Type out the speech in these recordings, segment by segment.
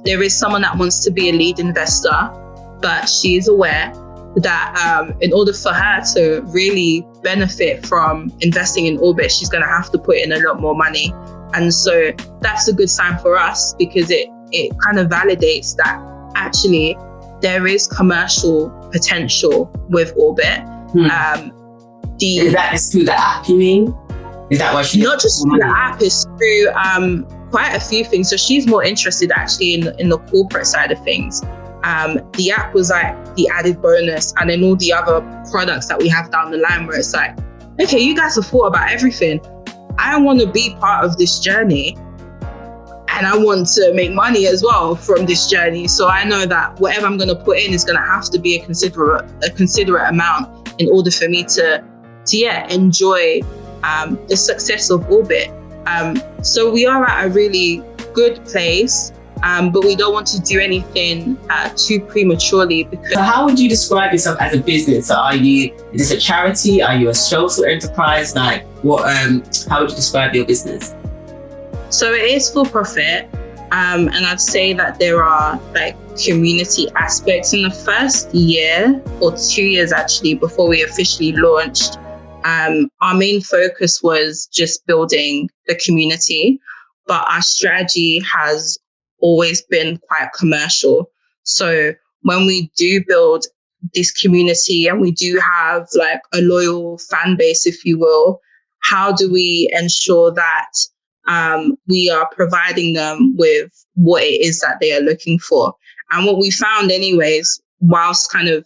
there is someone that wants to be a lead investor, but she is aware that in order for her to really benefit from investing in Orbit, she's going to have to put in a lot more money. And so that's a good sign for us, because it kind of validates that actually there is commercial potential with Orbit. Is that just through the app, you mean? Is that why she's not just through the app, it's through quite a few things. So she's more interested actually in the corporate side of things. The app was like the added bonus, and then all the other products that we have down the line where it's like, okay, you guys have thought about everything. I want to be part of this journey, and I want to make money as well from this journey. So I know that whatever I'm going to put in is going to have to be a considerate amount in order for me to enjoy the success of Orbit. So we are at a really good place. But we don't want to do anything too prematurely. So how would you describe yourself as a business? So is this a charity? Are you a social enterprise? Like what? How would you describe your business? So it is for profit, and I'd say that there are like community aspects. In the first year or 2 years actually, before we officially launched, our main focus was just building the community, but our strategy has always been quite commercial. So when we do build this community and we do have like a loyal fan base, if you will, how do we ensure that we are providing them with what it is that they are looking for? And what we found anyways, whilst kind of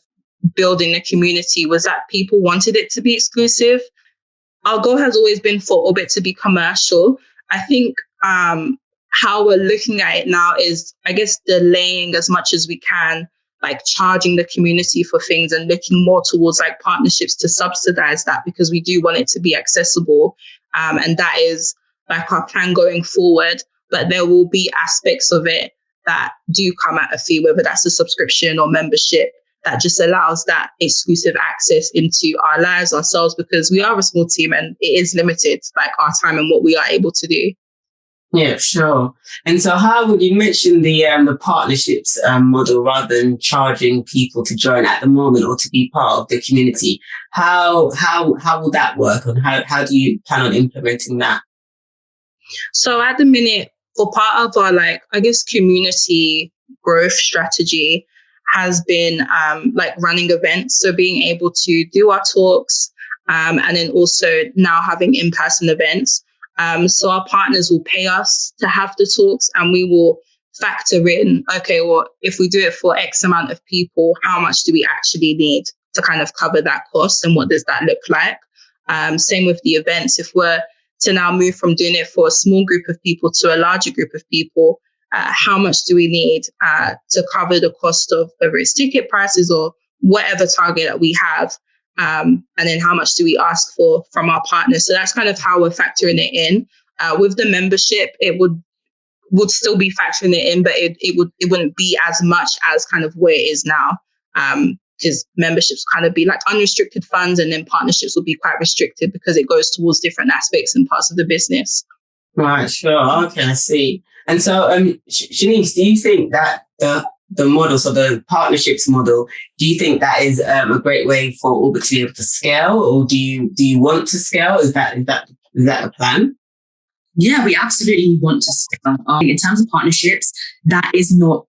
building the community, was that people wanted it to be exclusive. Our goal has always been for Orbit to be commercial. I think how we're looking at it now is, I guess, delaying as much as we can, like charging the community for things and looking more towards like partnerships to subsidize that, because we do want it to be accessible. And that is like our plan going forward. But there will be aspects of it that do come at a fee, whether that's a subscription or membership, that just allows that exclusive access into our lives ourselves, because we are a small team and it is limited, like our time and what we are able to do. Yeah, sure. And so how would you mention the partnerships model rather than charging people to join at the moment or to be part of the community? How will that work, and how do you plan on implementing that? So at the minute, for part of our like, I guess, community growth strategy has been like running events. So being able to do our talks and then also now having in-person events. So our partners will pay us to have the talks, and we will factor in, okay, well, if we do it for X amount of people, how much do we actually need to kind of cover that cost, and what does that look like? Same with the events. If we're to now move from doing it for a small group of people to a larger group of people, how much do we need to cover the cost of whether it's ticket prices or whatever target that we have? And then how much do we ask for from our partners? So that's kind of how we're factoring it in. With the membership, it would still be factoring it in, but it wouldn't be as much as kind of where it is now. Because memberships kind of be like unrestricted funds, and then partnerships will be quite restricted because it goes towards different aspects and parts of the business. Right, sure. Okay, I see. And so, Shanice, do you think that the model, so the partnerships model, do you think that is a great way for Orbit to be able to scale, or do you want to scale? Is that the plan? Yeah, we absolutely want to scale. In terms of partnerships, that is not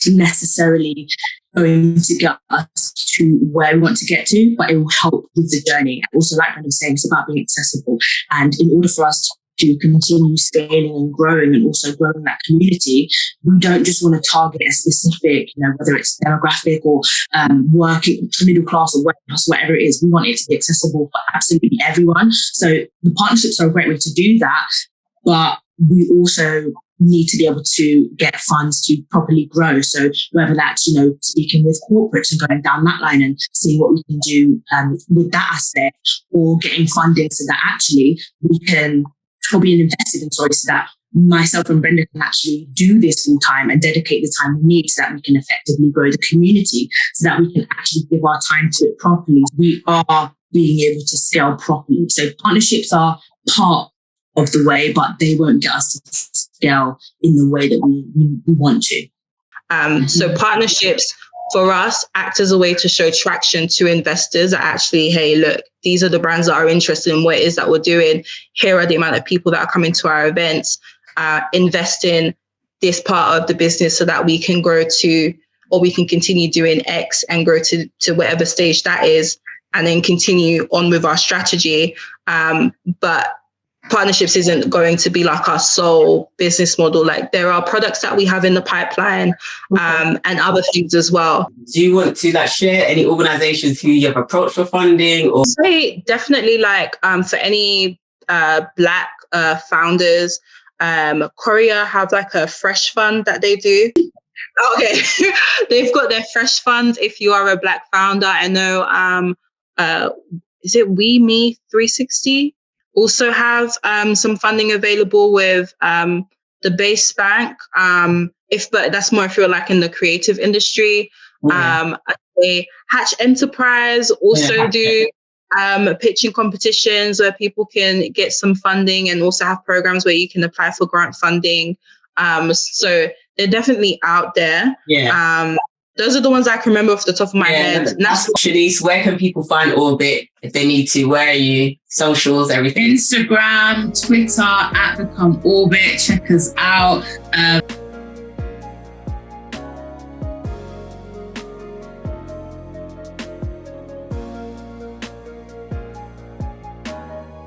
necessarily going to get us to where we want to get to, but it will help with the journey. Also, like I was saying, it's about being accessible. And in order for us to continue scaling and growing, and also growing that community, we don't just want to target a specific, whether it's demographic or working middle class or working class, whatever it is. We want it to be accessible for absolutely everyone. So the partnerships are a great way to do that, but we also need to be able to get funds to properly grow. So whether that's, speaking with corporates and going down that line and seeing what we can do with that aspect, or getting funding so that actually we can, or being invested in, so that myself and Brenda can actually do this full time and dedicate the time we need, so that we can effectively grow the community, so that we can actually give our time to it properly. We are being able to scale properly. So partnerships are part of the way, but they won't get us to scale in the way that we want to. So partnerships for us act as a way to show traction to investors that actually, hey, look, these are the brands that are interested in what it is that we're doing. Here are the amount of people that are coming to our events, invest in this part of the business so that we can grow to, or we can continue doing X and grow to whatever stage that is, and then continue on with our strategy. But partnerships isn't going to be like our sole business model. Like, there are products that we have in the pipeline, and other things as well. Do you want to share any organizations who you have approached for funding? Or say definitely for any Black founders, Korea have a fresh fund that they do. Okay. They've got their fresh fund if you are a Black founder. I know is it We Me 360 also have some funding available with the Base Bank. But that's more if you're in the creative industry. I'd say Hatch Enterprise also do pitching competitions where people can get some funding, and also have programs where you can apply for grant funding. So they're definitely out there. Those are the ones I can remember off the top of my head. Shanice, where can people find Orbit if they need to? Where are you? Socials, everything? Instagram, Twitter, @BecomeOrbit. Check us out.